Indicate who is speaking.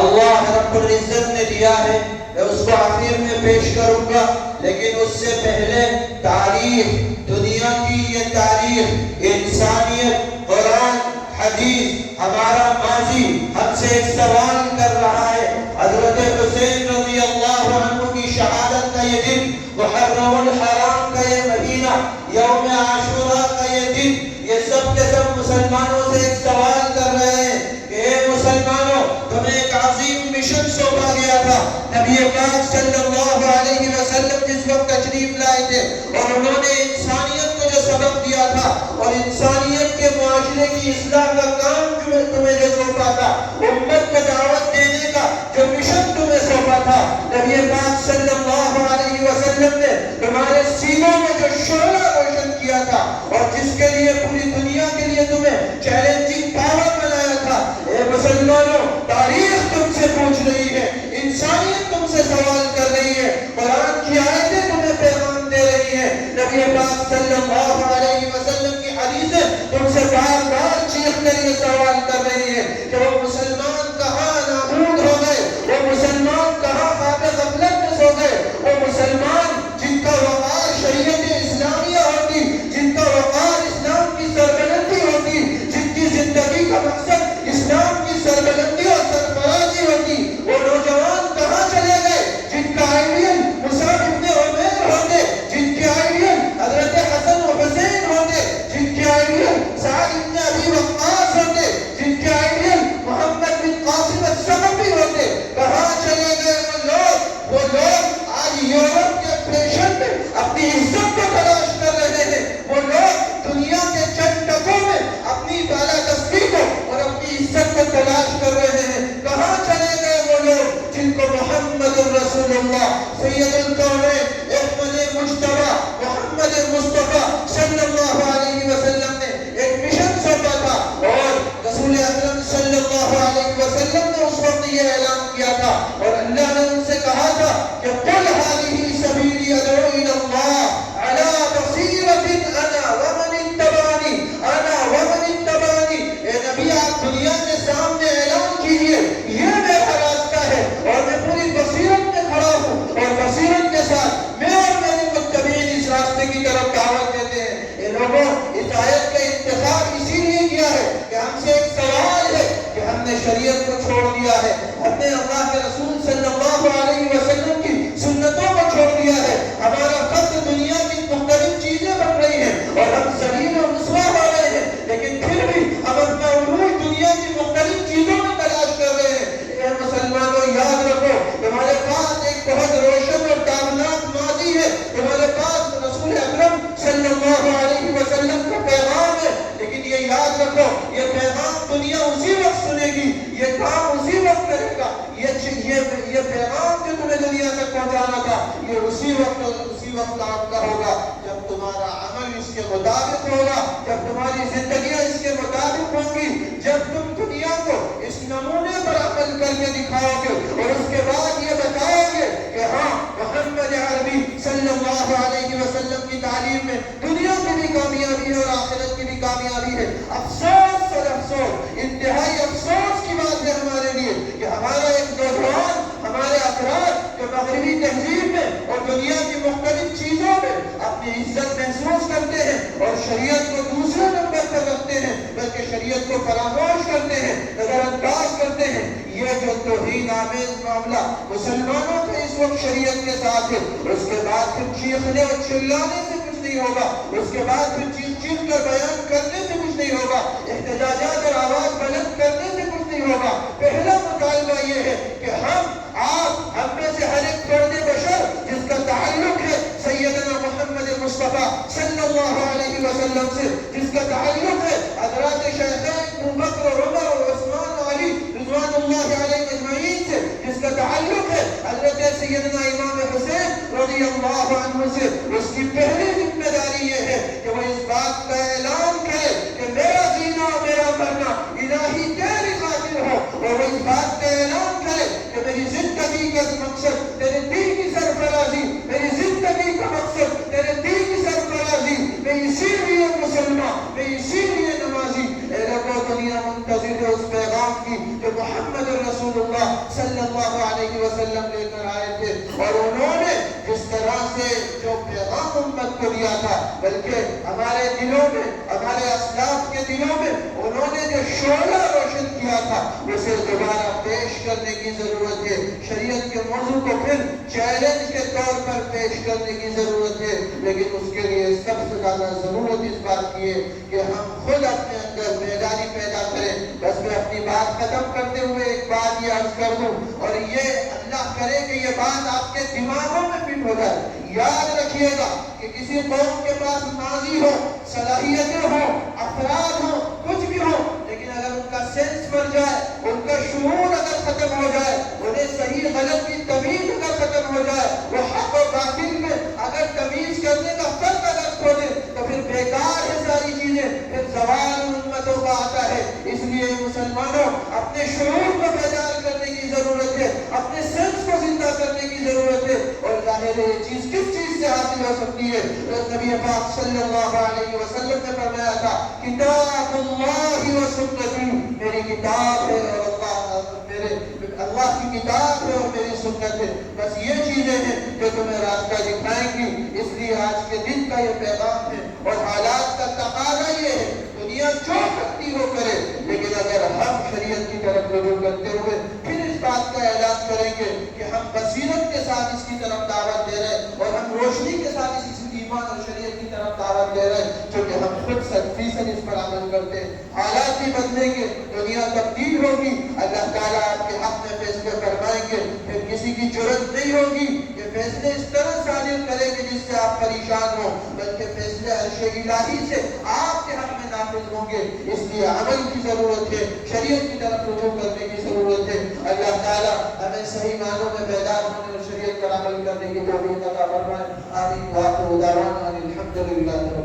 Speaker 1: اللہ رب العزت نے دیا ہے، میں اس کو آخر میں پیش کروں گا، لیکن اس سے پہلے تاریخ، دنیا کی یہ تاریخ، انسانیت، قرآن، حدیث، ہمارا ماضی ہم سے ایک سوال کر رہا ہے۔ حضرت حسین رضی اللہ عنہ کی شہادت کا یہ دن، محرم الحرام کا یہ مہینہ، یوم عاشوراء کا یہ دن، یہ سب کے سب مسلمانوں سے ایک سوال کر رہے ہیں کہ اے مسلمانوں، تمہیں ایک عظیم مشن سونپا گیا تھا۔ نبی پاک صلی اللہ علیہ وسلم جس وقت تشریف لائے تھے اور انہوں نے انسانیت کو جو سبق دیا تھا اور انسانیت کے معاشرے کی اصلاح کا کام تمہیں جو سونپا تھا، امت کو دعوت دینے کا جو مشن تمہیں سونپا تھا، نبی پاک صلی اللہ علیہ وسلم نے تمہارے سینوں میں جو شعلہ روشن کیا تھا اور جس کے لیے پوری دنیا کے لیے تمہیں چیلنجنگ پاور بنایا تھا، اے مسلمانوں، تاریخ تم سے پوچھ رہی ہے، انسانیت تم سے سوال کر رہی ہے، قرآن کی آیتیں تمہیں پیغام دے رہی ہیں، نبی پاک صلی اللہ علیہ وسلم کی حدیثیں تم سے بار بار چیخ کر یہ سوال کر رہی ہیں کہ وہ مسلمان کہاں نابود ہو گئے، وہ مسلمان کہاں خواب غفلت میں سو گئے، وہ مسلمان جن کا وقار شریعت اسلامیہ ہوتی، جن کا وقار اسلام کی سربلندی ہوتی، جن کی زندگی کا مقصد اسلام کی سربلندی اور سرفرازی ہوتی، وہ نوجوان کہاں چلے گئے جن کا آئیڈیل مصعب ابن عمیر ہوتے، جن کے آئیڈیل حضرت حسن و حسین ہوتے، جن کے آئیڈیل سعد ابن ابی وقاص ہوتے، جن کے آئیڈیل محمد بن قاسم الثقفی ہوتے، کہاں چلے گئے وہ لوگ آج یورپ کے فیشن میں اپنی عزت کو تلاش کر رہے ہیں، وہ لوگ دنیا کے چند ٹکوں میں اپنی بالادستی کو اور اپنی عزت کو تلاش کر رہے ہیں، کہاں چلے گئے وہ لوگ جن کو محمد الرسول اللہ سید الکونین احمد مجتبی محمد مصطفیٰ صلی اللہ علیہ وسلم نے ایک مشن سونپا تھا اور رسول اکرم صلی اللہ علیہ وسلم نے اس وقت یہ اعلان کیا تھا اور اللہ نے ان سے کہا تھا کہ قل هذه سبیلی ادعو الی اللہ علی بصیرۃ انا ومن اتبعنی، انا ومن اتبعنی، اے نبی آپ دنیا کے سامنے اعلان کیجئے یہ میرا راستہ ہے اور میں پوری بصیرت میں کھڑا ہوں اور بصیرت کے ساتھ میں اور میرے متبعین اس راستے کی طرف دعوت دیتے ہیں۔ اے لوگوں، اس آیت کا انتخاب اسی لیے کیا ہے کہ ہم سے ایک سوال ہے کہ ہم نے شریعت کو چھوڑ دیا ہے، ہم نے اللہ کے رسول صلی اللہ علیہ وسلم کی سنتوں کو چھوڑ دیا ہے، ہمارا فخر دنیا کی مختلف چیزیں بن رہی ہیں اور ہم ذلیل و رسوا ہو رہے ہیں، لیکن پھر بھی ہم اپنا عروج دنیا کی مختلف چیزوں میں تلاش کر رہے ہیں۔ اے مسلمانوں، یاد رکھو تمہارے پاس ایک بہت روشن اور تابناک ماضی ہے، تمہارے پاس رسول اکرم صلی اللہ علیہ وسلم کا پیغام ہے، لیکن یہ یاد رکھو یہ پیغام دنیا اسی وقت سنے گی، یہ کام اسی وقت کرے گا، یہ پیغام جو تمہیں دنیا تک پہنچانا تھا یہ اسی وقت کام کا ہوگا جب تمہارا عمل اس کے مطابق ہوگا، جب تمہاری زندگیاں اس کے مطابق ہوں گی، جب تم دنیا کو اس نمونے پر عمل کر کے دکھاؤ گے اور اس کے بعد یہ بتاؤ گے کہ ہاں محمد عربی صلی اللہ علیہ وسلم کی تعلیم میں دنیا کی بھی کامیابی ہے اور آخرت کی بھی کامیابی ہے۔ افسوس اور افسوس، انتہائی افسوس کی بات ہے ہمارے لیے کہ ہمارا ایک نوجوان، ہمارے افراد جو مغربی تہذیب میں اور دنیا کی مختلف چیزوں میں اپنی عزت محسوس کرتے ہیں اور شریعت کو دوسرے نمبر پر رکھتے ہیں، بلکہ شریعت کو فراموش کرتے ہیں، نظر انداز کرتے ہیں۔ یہ جو توہین آمیز معاملہ مسلمانوں کا اس وقت شریعت کے ساتھ ہے، اس کے بعد پھر چیخنے اور چلانے سے کچھ نہیں ہوگا، اس کے بعد پھر چیخ کر بیان کرنے سے کچھ نہیں ہوگا، احتجاجات اور آواز بلند کرنے سے کچھ نہیں ہوگا۔ پہلا مطالبہ یہ ہے کہ ہم میں سے ہر ایک فرد بشر جس کا تعلق ہے سیدنا محمد مصطفیٰ صلی اللہ علیہ وسلم سے، جس کا تعلق ہے حضرات شیخین ابو بکر عمر اور عثمان و علی رضوان اللہ علیہ اجمعین سے، جس کا تعلق ہے حضرت سیدنا امام حسین رضی اللہ عنہ سے، اس کی پہلی ذمہ داری یہ ہے کہ وہ اس بات کا اعلان کرے کہ میرا جینا اور میرا مرنا الہی تیری خاطر ہو، اور وہ اس بات کا اعلان کرے کہ میری زندگی کا مقصد تیرے دین کی سرفرازی، میری زندگی کا مقصد تیرے دین کی سرفرازی، میں اسی لیے مسلمان، میں اسی لیے نمازی۔ اے لوگوں، دنیا منتظر ہے اس پیغام کی کہ محمد رسول رسول اللہ صلی اللہ علیہ وسلم لے کر آئے تھے، اور انہوں نے جس طرح سے جو پیغام امت کو دیا تھا، بلکہ ہمارے دلوں میں، ہمارے اسلاف کے دلوں میں انہوں نے جو شعلہ روشن کیا تھا، اسے دوبارہ پیش کرنے کی ضرورت ہے۔ شریعت کے موضوع کو پھر چیلنج کے طور پر پیش کرنے کی ضرورت ہے، لیکن اس کے لیے سب سے زیادہ ضرورت اس بات کی ہے کہ ہم خود اپنے اندر بیداری پیدا کریں۔ بس میں اپنی بات ختم کرتے ہوئے ایک بات یہ عرض کر دوں، اور یہ اللہ کرے کہ یہ بات آپ کے دماغوں میں فٹ ہو جائے۔ یاد رکھیے گا کہ کسی قوم کے پاس ماضی ہو، صلاحیتیں ہوں، افراد ہوں، کچھ بھی ہو، لیکن اگر ان کا سینس مر جائے، ان کا شعور اگر ختم ہو جائے، انہیں صحیح غلط کی تمیز اگر ختم ہو جائے، وہ حق و باطل میں اگر تمیز کرنے کا فرق اگر کھو دے، تو پھر بیکار ہے ساری چیزیں، پھر زوال امتوں کا آتا ہے۔ اس لیے مسلمانوں، اپنے شعور کو بیدار کرنے کی ضرورت ہے، اپنے سینس کو زندہ کرنے کی ضرورت ہے، اور ظاہر ہے یہ چیز کس چیز سے حاصل ہو سکتی ہے؟ نبی پاک صلی اللہ علیہ وسلم نے فرمایا تھا، کتاب اللہ و سنتی، میری کتاب ہے اور اللہ کی کتاب ہے اور میری سنت ہے، بس یہ چیزیں ہیں جو تمہیں راستہ دکھائیں گی۔ اس لیے آج کے دن کا یہ پیغام ہے، اور حالات کا تقاضا یہ ہے، دنیا جو کرتی ہو کرے، لیکن اگر ہم شریعت کی طرف رجوع کرتے ہوئے پھر اس بات کا اعلان کریں گے کہ ہم بصیرت کے ساتھ اس کی طرف دعوت دے رہے ہیں، اور ہم روشنی کے ساتھ اس ایمان اور شریعت کی طرف دعوت دے رہے ہیں، چونکہ ہم خود 100% اس پر عمل کرتے ہیں، حالات بھی بدلیں گے، دنیا تبدیل ہوگی، اللہ تعالیٰ آپ کے حق میں فیصلے فرمائیں گے، پھر کسی کی جرأت نہیں ہوگی کہ فیصلے اس طرح صادر کرے کہ جس سے آپ پریشان ہوں، بلکہ فیصلے عرش الہی سے آپ کے حق میں نافذ ہوں گے۔ اس لیے عمل کی ضرورت ہے، شریعت کی طرف رجوع کرنے کی ضرورت ہے۔ اللہ تعالیٰ ہمیں صحیح معنوں میں بیدار ہونے اور شریعت پر عمل کرنے کی توفیق عطا فرمائے۔ آمین۔ وآخر دعوانا الحمد للہ۔